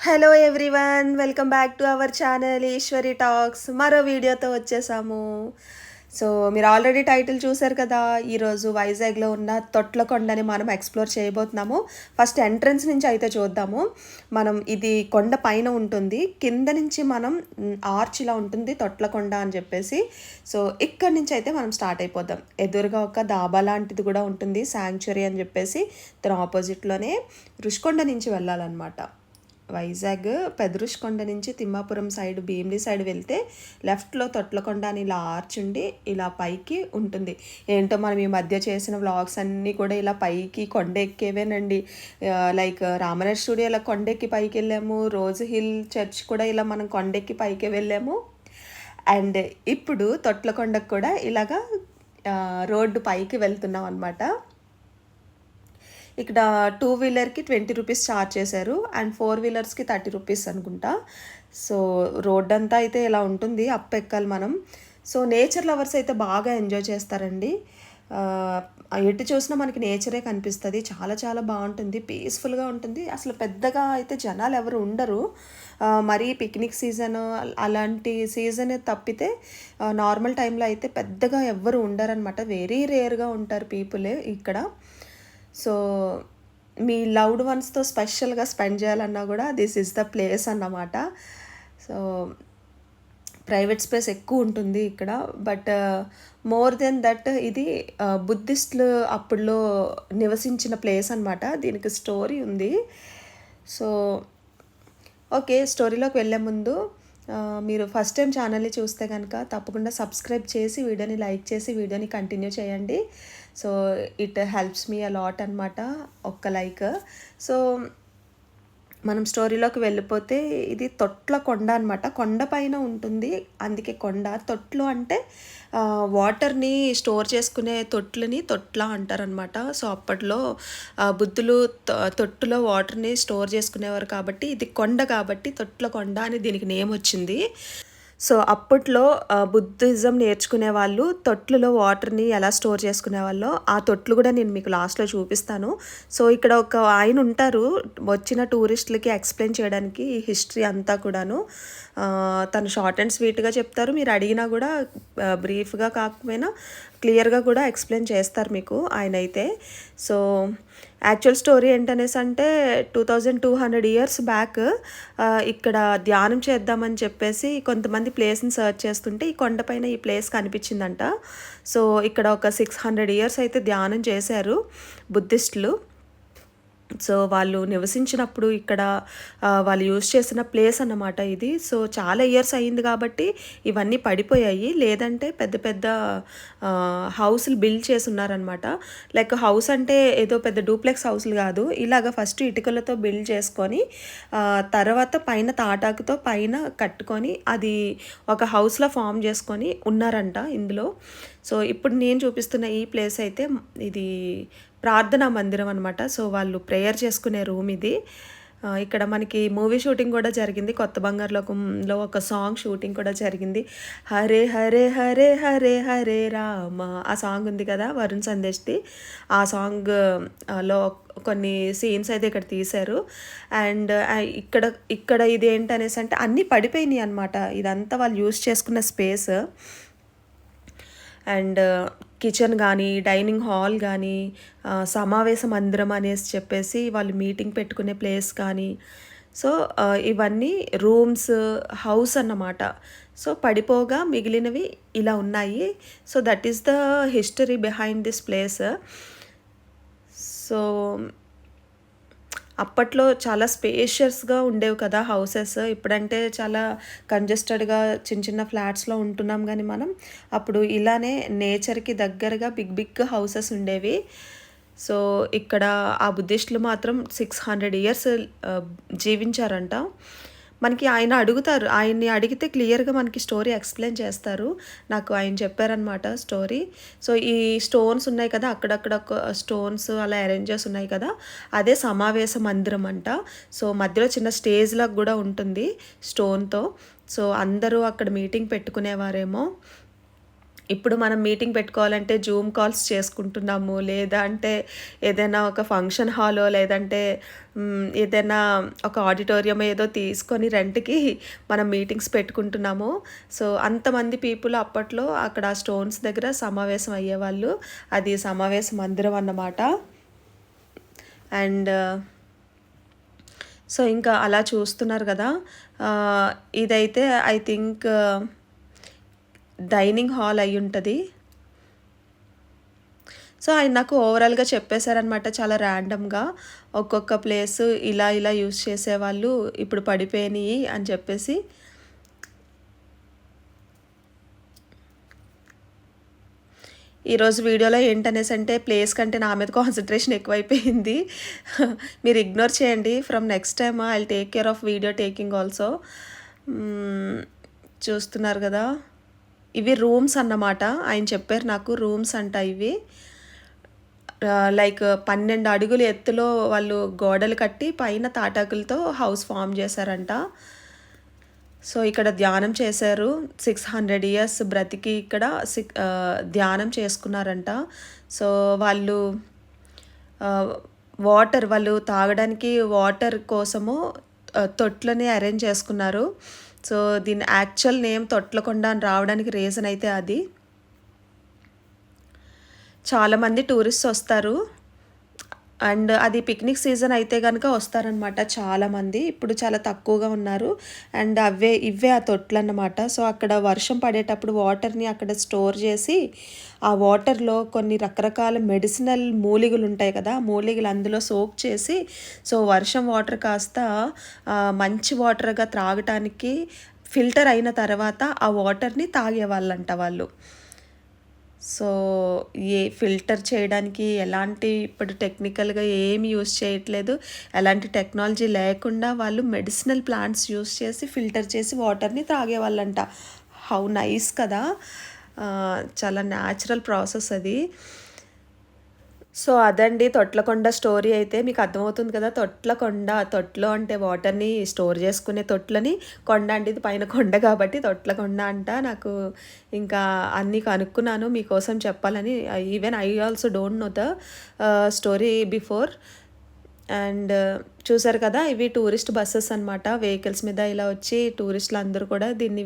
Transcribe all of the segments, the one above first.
Hello everyone, welcome back to our channel Eshwari talks. మరో వీడియోతో వచ్చేసాము. సో మీరు ఆల్రెడీ టైటిల్ చూశారు కదా. ఈరోజు వైజాగ్లో ఉన్న తొట్లకొండని మనం ఎక్స్ప్లోర్ చేయబోతున్నాము. ఫస్ట్ ఎంట్రన్స్ నుంచి అయితే చూద్దాము. ఇది కొండ పైన ఉంటుంది, కింద నుంచి మనం ఆర్చ్ ఇలా ఉంటుంది తొట్లకొండ అని చెప్పేసి. సో ఇక్కడి నుంచి అయితే మనం స్టార్ట్ అయిపోదాం. ఎదురుగా ఒక దాబా లాంటిది కూడా ఉంటుంది, శాంక్చురీ అని చెప్పేసి. దాని ఆపోజిట్లోనే రుషికొండ నుంచి వెళ్ళాలన్నమాట. వైజాగ్ పెదరుషికొండ నుంచి తిమ్మాపురం సైడ్, భీమిలి సైడ్ వెళ్తే లెఫ్ట్లో తొట్లకొండ అని ఇలా ఆర్చ్ ఉండి ఇలా పైకి ఉంటుంది. ఏంటో మనం ఈ మధ్య చేసిన వ్లాగ్స్ అన్నీ కూడా ఇలా పైకి కొండ ఎక్కేవేనండి. లైక్ రామరాజ్ స్టూడియోలో కొండెక్కి పైకి వెళ్ళాము, రోజ్ హిల్ చర్చ్ కూడా ఇలా మనం కొండెక్కి పైకి వెళ్ళాము. అండ్ ఇప్పుడు తొట్లకొండకు కూడా ఇలాగా రోడ్డు పైకి వెళ్తున్నాం అనమాట. ఇక్కడ 2 వీలర్కి 20 రూపీస్ ఛార్జ్ చేశారు అండ్ 4 వీలర్స్కి 30 రూపీస్ అనుకుంటా. సో రోడ్ అంతా అయితే ఇలా ఉంటుంది, అప్ ఎక్కాలి మనం. సో నేచర్ లవర్స్ అయితే బాగా ఎంజాయ్ చేస్తారండి. ఎటు చూసినా మనకి నేచరే కనిపిస్తుంది. చాలా చాలా బాగుంటుంది, పీస్ఫుల్గా ఉంటుంది. అసలు పెద్దగా అయితే జనాలు ఎవరు ఉండరు. మరీ పిక్నిక్ సీజన్ అలాంటి సీజన్ తప్పితే నార్మల్ టైంలో అయితే పెద్దగా ఎవ్వరు ఉండరనమాట. వెరీ రేర్గా ఉంటారు పీపుల్ ఇక్కడ. సో మీ లవ్డ్ వన్స్తో స్పెషల్గా స్పెండ్ చేయాలన్నా కూడా దిస్ ఈజ్ ద ప్లేస్ అన్నమాట. సో ప్రైవేట్ స్పేస్ ఎక్కువ ఉంటుంది ఇక్కడ. బట్ మోర్ దెన్ దట్ ఇది బుద్ధిస్టులు అప్పుడులో నివసించిన ప్లేస్ అనమాట. దీనికి స్టోరీ ఉంది. సో ఓకే, స్టోరీలోకి వెళ్ళే ముందు మీరు ఫస్ట్ టైం ఛానల్ని చూస్తే కనుక తప్పకుండా సబ్స్క్రైబ్ చేసి వీడియోని లైక్ చేసి వీడియోని కంటిన్యూ చేయండి. So it helps me a lot అనమాట, ఒక్క లైక్. సో మనం స్టోరీలోకి వెళ్ళిపోతే ఇది తొట్లకొండ అనమాట. కొండ పైన ఉంటుంది, అందుకే కొండ. తొట్లు అంటే వాటర్ని స్టోర్ చేసుకునే తొట్లని తొట్ల అంటారనమాట. సో అప్పట్లో బుద్ధులు తొట్టులో వాటర్ని స్టోర్ చేసుకునేవారు కాబట్టి ఇది కొండ, కాబట్టి తొట్లకొండ అని దీనికి నేమ్ వచ్చింది. సో అప్పట్లో బుద్ధిజం నేర్చుకునే వాళ్ళు తొట్లులో వాటర్ని ఎలా స్టోర్ చేసుకునే వాళ్ళో ఆ తొట్లు కూడా నేను మీకు లాస్ట్లో చూపిస్తాను. సో ఇక్కడ ఒక ఆయన ఉంటారు వచ్చిన టూరిస్టులకి ఎక్స్ప్లెయిన్ చేయడానికి ఈ హిస్టరీ అంతా కూడాను. తను షార్ట్ అండ్ స్వీట్గా చెప్తారు. మీరు అడిగినా కూడా బ్రీఫ్గా కాకపోయినా క్లియర్గా కూడా ఎక్స్ప్లెయిన్ చేస్తారు మీకు ఆయన అయితే. సో యాక్చువల్ స్టోరీ ఏంటనేసి అంటే 2200 ఇయర్స్ బ్యాక్ ఇక్కడ ధ్యానం చేద్దామని చెప్పేసి కొంతమంది ప్లేస్ని సర్చ్ చేస్తుంటే ఈ కొండపైన ఈ ప్లేస్ కనిపించిందంట. సో ఇక్కడ ఒక 600 ఇయర్స్ అయితే ధ్యానం చేశారు బుద్ధిస్టులు. సో వాళ్ళు నివసించినప్పుడు ఇక్కడ వాళ్ళు యూజ్ చేసిన ప్లేస్ అన్నమాట ఇది. సో చాలా ఇయర్స్ అయింది కాబట్టి ఇవన్నీ పడిపోయాయి, లేదంటే పెద్ద పెద్ద హౌస్లు బిల్డ్ చేసి ఉన్నారనమాట. లైక్ హౌస్ అంటే ఏదో పెద్ద డూప్లెక్స్ హౌస్లు కాదు, ఇలాగ ఫస్ట్ ఇటుకలతో బిల్డ్ చేసుకొని తర్వాత పైన తాటాకుతో పైన కట్టుకొని అది ఒక హౌస్లో ఫామ్ చేసుకొని ఉన్నారంట ఇందులో. సో ఇప్పుడు నేను చూపిస్తున్న ఈ ప్లేస్ అయితే ఇది ప్రార్థనా మందిరం అనమాట. సో వాళ్ళు ప్రేయర్ చేసుకునే రూమ్ ఇది. ఇక్కడ మనకి మూవీ షూటింగ్ కూడా జరిగింది, కొత్త బంగారు లోకంలో ఒక సాంగ్ షూటింగ్ కూడా జరిగింది. హరే హరే హరే హరే హరే రామ, ఆ సాంగ్ ఉంది కదా వరుణ్ సందేశ్ది. ఆ సాంగ్ లో కొన్ని సీన్స్ అయితే ఇక్కడ తీశారు. అండ్ ఇక్కడ ఇక్కడ ఇది ఏంటనేసి అంటే అన్నీ పడిపోయినాయి అనమాట. ఇదంతా వాళ్ళు యూజ్ చేసుకున్న స్పేస్. అండ్ కిచెన్ కానీ డైనింగ్ హాల్ కానీ సమావేశ మందిరం అనేసి చెప్పేసి వాళ్ళు మీటింగ్ పెట్టుకునే ప్లేస్ కానీ, సో ఇవన్నీ రూమ్స్, హౌస్ అన్నమాట. సో పడిపోగా మిగిలినవి ఇలా ఉన్నాయి. So that is the history behind this place. So అప్పట్లో చాలా స్పేషియస్గా ఉండేవి కదా హౌసెస్. ఇప్పుడంటే చాలా కంజెస్టెడ్గా చిన్న చిన్న ఫ్లాట్స్లో ఉంటున్నాం, కానీ మనం అప్పుడు ఇలానే నేచర్కి దగ్గరగా బిగ్ బిగ్ హౌసెస్ ఉండేవి. సో ఇక్కడ ఆ బుద్ధిస్టులు మాత్రం 600 ఇయర్స్ జీవించారంట. మనకి ఆయన అడుగుతారు, ఆయన్ని అడిగితే క్లియర్గా మనకి స్టోరీ ఎక్స్ప్లెయిన్ చేస్తారు. నాకు ఆయన చెప్పారనమాట స్టోరీ. సో ఈ స్టోన్స్ ఉన్నాయి కదా, అక్కడక్కడ స్టోన్స్ అలా అరేంజెస్ ఉన్నాయి కదా, అదే సమావేశ మందిరం అంట. సో మధ్యలో చిన్న స్టేజ్ లాగా కూడా ఉంటుంది స్టోన్తో. సో అందరూ అక్కడ మీటింగ్ పెట్టుకునేవారేమో. ఇప్పుడు మనం మీటింగ్ పెట్టుకోవాలంటే జూమ్ కాల్స్ చేసుకుంటున్నాము. లేదా అంటే ఏదైనా ఒక ఫంక్షన్ హాలో లేదంటే ఏదైనా ఒక ఆడిటోరియం ఏదో తీసుకొని రెంట్‌కి మనం మీటింగ్స్ పెట్టుకుంటున్నాము. సో, అంతమంది పీపుల్ అప్పట్లో అక్కడ స్టోన్స్ దగ్గర సమావేశం అయ్యేవాళ్ళు. అది సమావేశ మందిరం అన్నమాట. అండ్ సో, ఇంకా అలా చూస్తున్నారు గదా! ఇదైతే ఐ థింక్ డైనింగ్ హాల్ అయ్యుంటది. సో, ఆయన నాకు ఓవరాల్‌గా చెప్పేసారనమాట చాలా ర్యాండమ్‌గా. ఒక్కొక్క ప్లేసు ఇలా ఇలా యూజ్ చేసేవాళ్ళు, ఇప్పుడు పడిపోయినియి అని చెప్పేసి. ఈరోజు వీడియోలో ఏంటనేసంటే ప్లేస్ కంటే నా మీద కాన్సంట్రేషన్ ఎక్కువైపోయింది. మీరు ఇగ్నోర్ చేయండి. From next time I will take care of video taking also. చూస్తున్నారు గదా! ఇవి రూమ్స్ అన్నమాట. ఆయన చెప్పారు నాకు రూమ్స్ అంట ఇవి. లైక్ 12 అడుగుల ఎత్తులో వాళ్ళు గోడలు కట్టి పైన తాటాకులతో హౌస్ ఫార్మ్ చేశారంట. సో, ఇక్కడ ధ్యానం చేశారు. 600 ఇయర్స్ బ్రతికి ఇక్కడ ధ్యానం చేసుకున్నారంట. సో, వాళ్ళు వాళ్ళు తాగడానికి వాటర్ కోసము తొట్లని అరేంజ్ చేసుకున్నారు. సో, దీని యాక్చువల్ నేమ్ తొట్లకొండ అని రావడానికి రీజన్ అయితే అది. చాలామంది టూరిస్ట్స్ వస్తారు. అండ్ అది పిక్నిక్ సీజన్ అయితే గనుక వస్తారనమాట చాలామంది. ఇప్పుడు చాలా తక్కువగా ఉన్నారు. అండ్ ఇవే ఆ తొట్లన్నమాట. సో, అక్కడ వర్షం పడేటప్పుడు వాటర్‌ని అక్కడ స్టోర్ చేసి, ఆ వాటర్‌లో కొన్ని రకరకాల మెడిసినల్ మూలికలు ఉంటాయి కదా! మూలికలు అందులో సోక్ చేసి, సో, వర్షం వాటర్ కాస్త మంచి వాటర్‌గా త్రాగటానికి ఫిల్టర్ అయిన తర్వాత ఆ వాటర్‌ని తాగేవాళ్ళంట వాళ్ళు. సో, ఫిల్టర్ చేయడానికి ఎలాంటి ఇప్పుడు టెక్నికల్‌గా ఏమి యూజ్ చేయట్లేదు. ఎలాంటి టెక్నాలజీ లేకుండా వాళ్ళు మెడిసినల్ ప్లాంట్స్ యూజ్ చేసి ఫిల్టర్ చేసి వాటర్‌ని తాగేవాళ్ళంట. హౌ నైస్ కదా! చాలా న్యాచురల్ ప్రాసెస్ అది. సో, అదండి తొట్లకొండ స్టోరీ అయితే మీకు అర్థమవుతుంది కదా! తొట్లకొండ, తొట్లో అంటే వాటర్‌ని స్టోర్ చేసుకునే తొట్లని, కొండ అంటే ఇది పైన కొండ కాబట్టి తొట్లకొండ అంట. నాకు ఇంకా అన్నీ కనుక్కున్నాను మీకోసం చెప్పాలని. Even I also don't know the story before. And చూసారు కదా! ఇవి టూరిస్ట్ బసెస్ అనమాట. వెహికల్స్ మీద ఇలా వచ్చి టూరిస్టులు అందరూ కూడా దీన్ని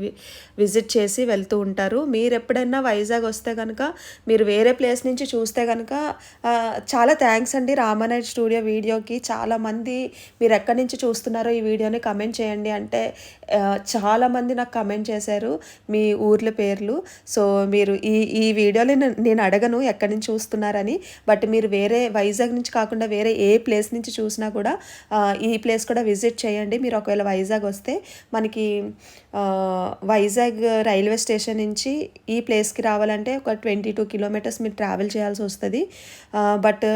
విజిట్ చేసి వెళ్తూ ఉంటారు. మీరెప్పుడైనా వైజాగ్ వస్తే గనక, మీరు వేరే ప్లేస్ నుంచి చూస్తే గనక చాలా థ్యాంక్స్ అండి రామానాయుడు స్టూడియో వీడియోకి. చాలామంది మీరు ఎక్కడి నుంచి చూస్తున్నారో ఈ వీడియోని కమెంట్ చేయండి అంటే, చాలామంది నాకు కమెంట్ చేశారు మీ ఊర్ల పేర్లు. సో, మీరు ఈ వీడియోలో నేను అడగను ఎక్కడి నుంచి చూస్తున్నారని. బట్ మీరు వేరే వైజాగ్ నుంచి కాకుండా వేరే ఏ ప్లేస్ నుంచి చూసినా కూడా ఈ ప్లేస్ కూడా విజిట్ చేయండి. మీరు ఒకవేళ వైజాగ్ వస్తే మనకి వైజాగ్ రైల్వే స్టేషన్ నుంచి ఈ ప్లేస్కి రావాలంటే ఒక 22 కిలోమీటర్స్ మీరు ట్రావెల్ చేయాల్సి వస్తుంది. బట్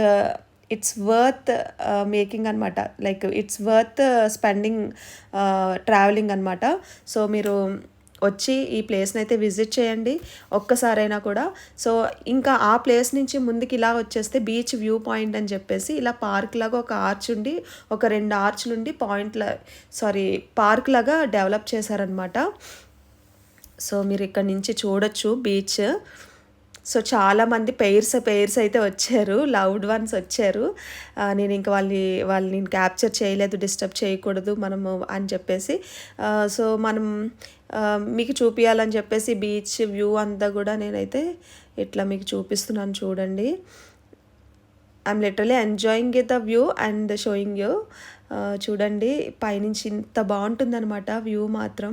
ఇట్స్ వర్త్ మేకింగ్ అనమాట. Like it's worth spending travelling అనమాట. సో, మీరు వచ్చి ఈ ప్లేస్ని అయితే విజిట్ చేయండి ఒక్కసారైనా కూడా. సో, ఇంకా ఆ ప్లేస్ నుంచి ముందుకు ఇలా వచ్చేస్తే బీచ్ వ్యూ పాయింట్ అని చెప్పేసి ఇలా పార్క్ లాగా ఒక ఆర్చ్ ఉండి, ఒక 2 ఆర్చ్లు ఉండి పార్క్ లాగా డెవలప్ చేశారనమాట. సో, మీరు ఇక్కడ నుంచి చూడొచ్చు బీచ్. సో, చాలామంది పెయిర్స్ అయితే వచ్చారు. లవ్డ్ వన్స్ వచ్చారు. నేను ఇంక వాళ్ళని క్యాప్చర్ చేయలేదు, డిస్టర్బ్ చేయకూడదు మనము అని చెప్పేసి. సో, మనం మీకు చూపియాలని చెప్పేసి బీచ్ వ్యూ అంతా కూడా నేనైతే ఇట్లా మీకు చూపిస్తున్నాను చూడండి. I'm literally enjoying the view and showing you. చూడండి పైనుంచి ఇంత బాగుంటుందన్నమాట వ్యూ మాత్రం.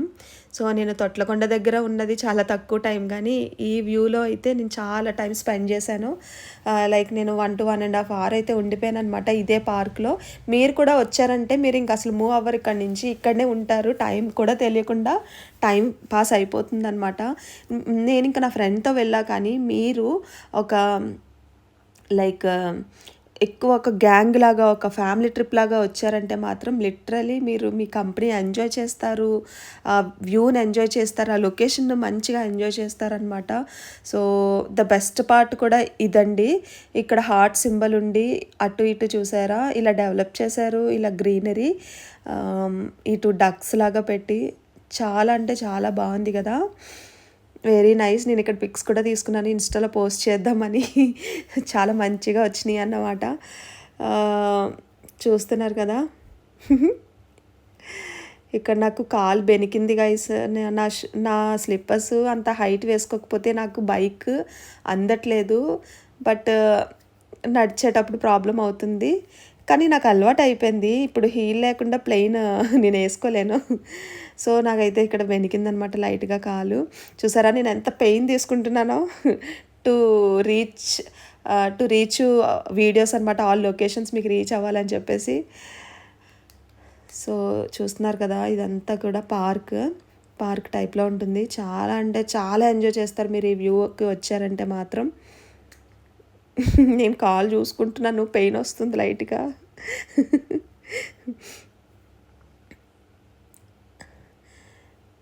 సో, నేను తొట్లకొండ దగ్గర ఉన్నది చాలా తక్కువ టైం, కానీ ఈ వ్యూలో అయితే నేను చాలా టైం స్పెండ్ చేశాను. లైక్ నేను 1 to 1.5 hour అయితే ఉండిపోయాను అనమాట ఇదే పార్క్లో. మీరు కూడా వచ్చారంటే మీరు ఇంక అసలు మూవ్ అవ్వరు ఇక్కడి నుంచి, ఇక్కడనే ఉంటారు. టైం కూడా తెలియకుండా టైం పాస్ అయిపోతుంది అనమాట. నేను ఇంకా నా ఫ్రెండ్తో వెళ్ళా, కానీ మీరు ఒక లైక్ ఎక్కువ ఒక గ్యాంగ్ లాగా, ఒక ఫ్యామిలీ ట్రిప్ లాగా వచ్చారంటే మాత్రం లిటరలీ మీరు మీ కంపెనీ ఎంజాయ్ చేస్తారు, ఆ వ్యూని ఎంజాయ్ చేస్తారు, ఆ లొకేషన్ను మంచిగా ఎంజాయ్ చేస్తారనమాట. సో, ద బెస్ట్ పార్ట్ కూడా ఇదండి. ఇక్కడ హార్ట్ సింబల్ ఉండి అటు ఇటు చూసారా ఇలా డెవలప్ చేశారు, ఇలా గ్రీనరీ ఇటు డక్స్ లాగా పెట్టి చాలా అంటే చాలా బాగుంది కదా. Very nice. నేను ఇక్కడ పిక్స్ కూడా తీసుకున్నాను ఇన్‌స్టాలో పోస్ట్ చేద్దామని. చాలా మంచిగా వచ్చినాయి అన్నమాట. చూస్తున్నారు కదా! ఇక్కడ నాకు కాలు బెనికింది గైస్. నా స్లిప్పర్స్ అంత హైట్ వేసుకోకపోతే నాకు బైక్ అందట్లేదు. బట్ నడిచేటప్పుడు ప్రాబ్లం అవుతుంది. కానీ నాకు అలవాటు అయిపోయింది. ఇప్పుడు హీల్ లేకుండా ప్లెయిన్ నేను వేసుకోలేను. సో నాకైతే ఇక్కడ బెనికిందనమాట లైట్గా కాలు. చూసారా నేను ఎంత పెయిన్ తీసుకుంటున్నానో టు రీచ్ వీడియోస్ అనమాట. ఆల్ లొకేషన్స్ మీకు రీచ్ అవ్వాలని చెప్పేసి. సో చూస్తున్నారు కదా, ఇదంతా కూడా పార్క్ టైప్లో ఉంటుంది. చాలా అంటే చాలా ఎంజాయ్ చేస్తారు మీరు ఈ వ్యూకి వచ్చారంటే మాత్రం. నేను కాల్ చూసుకుంటున్నాను, పెయిన్ వస్తుంది లైట్గా.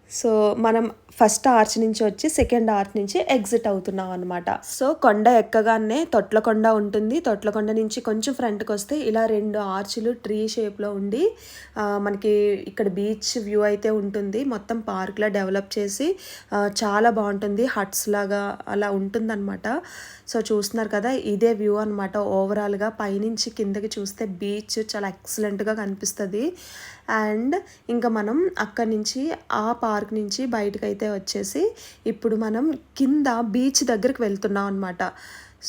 సో మనం ఫస్ట్ ఆర్చ్ నుంచి వచ్చి సెకండ్ ఆర్చ్ నుంచి ఎగ్జిట్ అవుతున్నాం అనమాట. సో కొండ ఎక్కగానే తొట్లకొండ ఉంటుంది. తొట్లకొండ నుంచి కొంచెం ఫ్రంట్కి వస్తే ఇలా 2 ఆర్చ్లు ట్రీ షేప్లో ఉండి మనకి ఇక్కడ బీచ్ వ్యూ అయితే ఉంటుంది. మొత్తం పార్క్లా డెవలప్ చేసి చాలా బాగుంటుంది. హట్స్ లాగా అలా ఉంటుందన్నమాట. సో చూస్తున్నారు కదా, ఇదే వ్యూ అనమాట. ఓవరాల్గా పైనుంచి కిందకి చూస్తే బీచ్ చాలా ఎక్సలెంట్గా కనిపిస్తుంది. అండ్ ఇంకా మనం అక్కడి నుంచి ఆ పార్క్ నుంచి బయటకు అయితే వచ్చేసి ఇప్పుడు మనం కింద బీచ్ దగ్గరికి వెళ్తున్నాం అనమాట.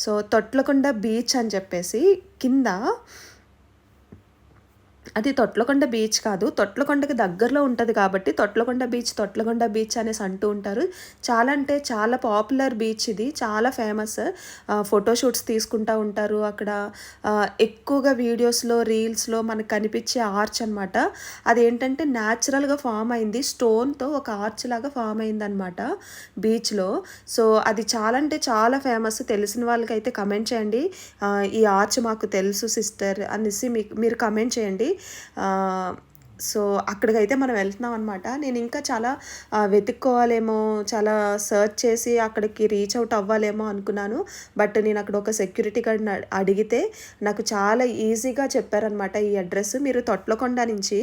సో తొట్లకొండ బీచ్ అని చెప్పేసి కింద, అది తొట్లకొండ బీచ్ కాదు, తొట్లకొండకి దగ్గరలో ఉంటుంది కాబట్టి తొట్లకొండ బీచ్ అనేసి అంటూ ఉంటారు. చాలా అంటే చాలా పాపులర్ బీచ్ ఇది, చాలా ఫేమస్. ఫోటోషూట్స్ తీసుకుంటూ ఉంటారు అక్కడ. ఎక్కువగా వీడియోస్లో రీల్స్లో మనకు కనిపించే ఆర్చ్ అనమాట. అదేంటంటే న్యాచురల్గా ఫామ్ అయింది, స్టోన్తో ఒక ఆర్చ్ లాగా ఫామ్ అయిందనమాట బీచ్లో. సో అది చాలా అంటే చాలా ఫేమస్. తెలిసిన వాళ్ళకైతే కమెంట్ చేయండి, ఈ ఆర్చ్ మాకు తెలుసు సిస్టర్ అనేసి మీరు కమెంట్ చేయండి. సో అక్కడికైతే మనం వెళ్తున్నాం అనమాట. నేను ఇంకా చాలా వెతుక్కోవాలేమో, చాలా సర్చ్ చేసి అక్కడికి రీచ్ అవుట్ అవ్వాలేమో అనుకున్నాను. బట్ నేను అక్కడ ఒక సెక్యూరిటీ గార్డ్ని అడిగితే నాకు చాలా ఈజీగా చెప్పారనమాట ఈ అడ్రస్. మీరు తొట్లకొండ నుంచి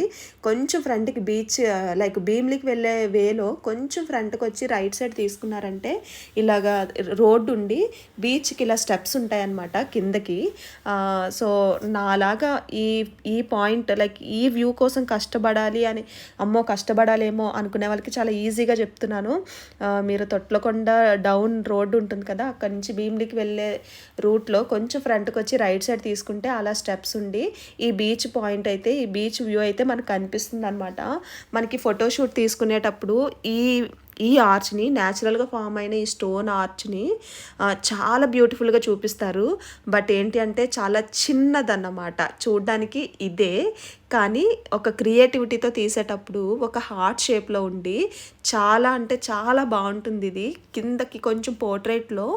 కొంచెం ఫ్రంట్కి బీచ్ లైక్ భీమ్లీకి వెళ్ళే వేలో కొంచెం ఫ్రంట్కి వచ్చి రైట్ సైడ్ తీసుకున్నారంటే ఇలాగా రోడ్డు ఉండి బీచ్కి ఇలా స్టెప్స్ ఉంటాయన్నమాట కిందకి. సో నాలాగా ఈ పాయింట్ లైక్ ఈ వ్యూ కోసం కష్టపడాలి అని, అమ్మో కష్టపడాలేమో అనుకునే వాళ్ళకి చాలా ఈజీగా చెప్తున్నాను. మీరు తొట్లకొండ డౌన్ రోడ్డు ఉంటుంది కదా, అక్కడ నుంచి భీమ్లీకి వెళ్ళే రూట్లో కొంచెం ఫ్రంట్కి వచ్చి రైట్ సైడ్ తీసుకుంటే అలా స్టెప్స్ ఉండి ఈ బీచ్ పాయింట్ అయితే, ఈ బీచ్ వ్యూ అయితే మనకు కనిపిస్తుంది అనమాట. మనకి ఫోటోషూట్ తీసుకునేటప్పుడు ఈ ఆర్చ్ని, న్యాచురల్గా ఫామ్ అయిన ఈ స్టోన్ ఆర్చ్ని చాలా బ్యూటిఫుల్గా చూపిస్తారు. బట్ ఏంటి అంటే చాలా చిన్నదన్నమాట చూడ్డానికి ఇదే, కానీ ఒక క్రియేటివిటీతో తీసేటప్పుడు ఒక హార్ట్ షేప్లో ఉండి చాలా అంటే చాలా బాగుంటుంది. ఇది కిందకి కొంచెం పోర్ట్రేట్లో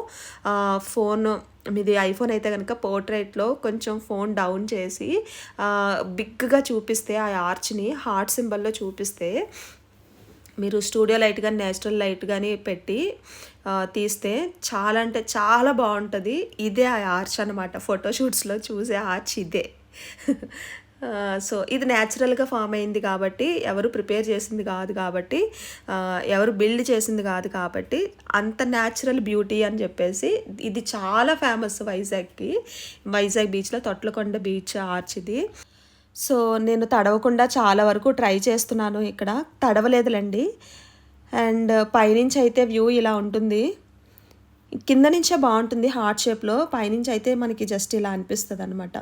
ఫోన్, మీది ఐఫోన్ అయితే కనుక పోర్ట్రేట్లో కొంచెం ఫోన్ డౌన్ చేసి బిగ్గా చూపిస్తే ఆ ఆర్చ్ని హార్ట్ సింబల్లో చూపిస్తే, మీరు స్టూడియో లైట్ కానీ నేచురల్ లైట్ కానీ పెట్టి తీస్తే చాలా అంటే చాలా బాగుంటుంది. ఇదే ఆ ఆర్చ్ అనమాట, ఫోటోషూట్స్లో చూసే ఆర్చ్ ఇదే. సో ఇది న్యాచురల్గా ఫామ్ అయింది కాబట్టి, ఎవరు ప్రిపేర్ చేసింది కాదు కాబట్టి, ఎవరు బిల్డ్ చేసింది కాదు కాబట్టి అంత న్యాచురల్ బ్యూటీ అని చెప్పేసి ఇది చాలా ఫేమస్ వైజాగ్ బీచ్లో తొట్లకొండ బీచ్ ఆర్చ్ ఇది. సో నేను తడవకుండా చాలా వరకు ట్రై చేస్తున్నాను, ఇక్కడ తడవలేదులేండి. అండ్ పైనుంచి అయితే వ్యూ ఇలా ఉంటుంది. కింద నుంచే బాగుంటుంది హార్ట్ షేప్లో, పైనుంచి అయితే మనకి జస్ట్ ఇలా అనిపిస్తుంది అనమాట.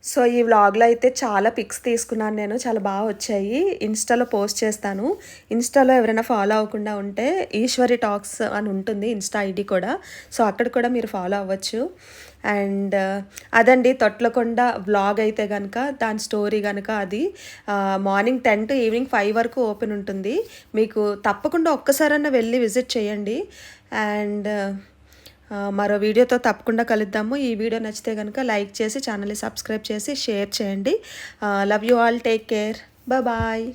సో ఈ వ్లాగ్లో అయితే చాలా పిక్స్ తీసుకున్నాను నేను, చాలా బాగా వచ్చాయి. ఇన్స్టాలో పోస్ట్ చేస్తాను. ఇన్స్టాలో ఎవరైనా ఫాలో అవ్వకుండా ఉంటే ఈశ్వరి టాక్స్ అని ఉంటుంది ఇన్స్టా ఐడి కూడా, సో అక్కడ కూడా మీరు ఫాలో అవ్వచ్చు. అండ్ అదండి తొట్లకొండ వ్లాగ్ అయితే కనుక, దాని స్టోరీ కనుక అది మార్నింగ్ 10 to ఈవినింగ్ 5 వరకు ఓపెన్ ఉంటుంది. మీకు తప్పకుండా ఒక్కసారన్నా వెళ్ళి విజిట్ చేయండి. అండ్ మరో వీడియోతో తప్పకుండా కలుద్దాము. ఈ వీడియో నచ్చితే కనుక లైక్ చేసి ఛానల్ని సబ్స్క్రైబ్ చేసి షేర్ చేయండి. Love you all, take care, bye.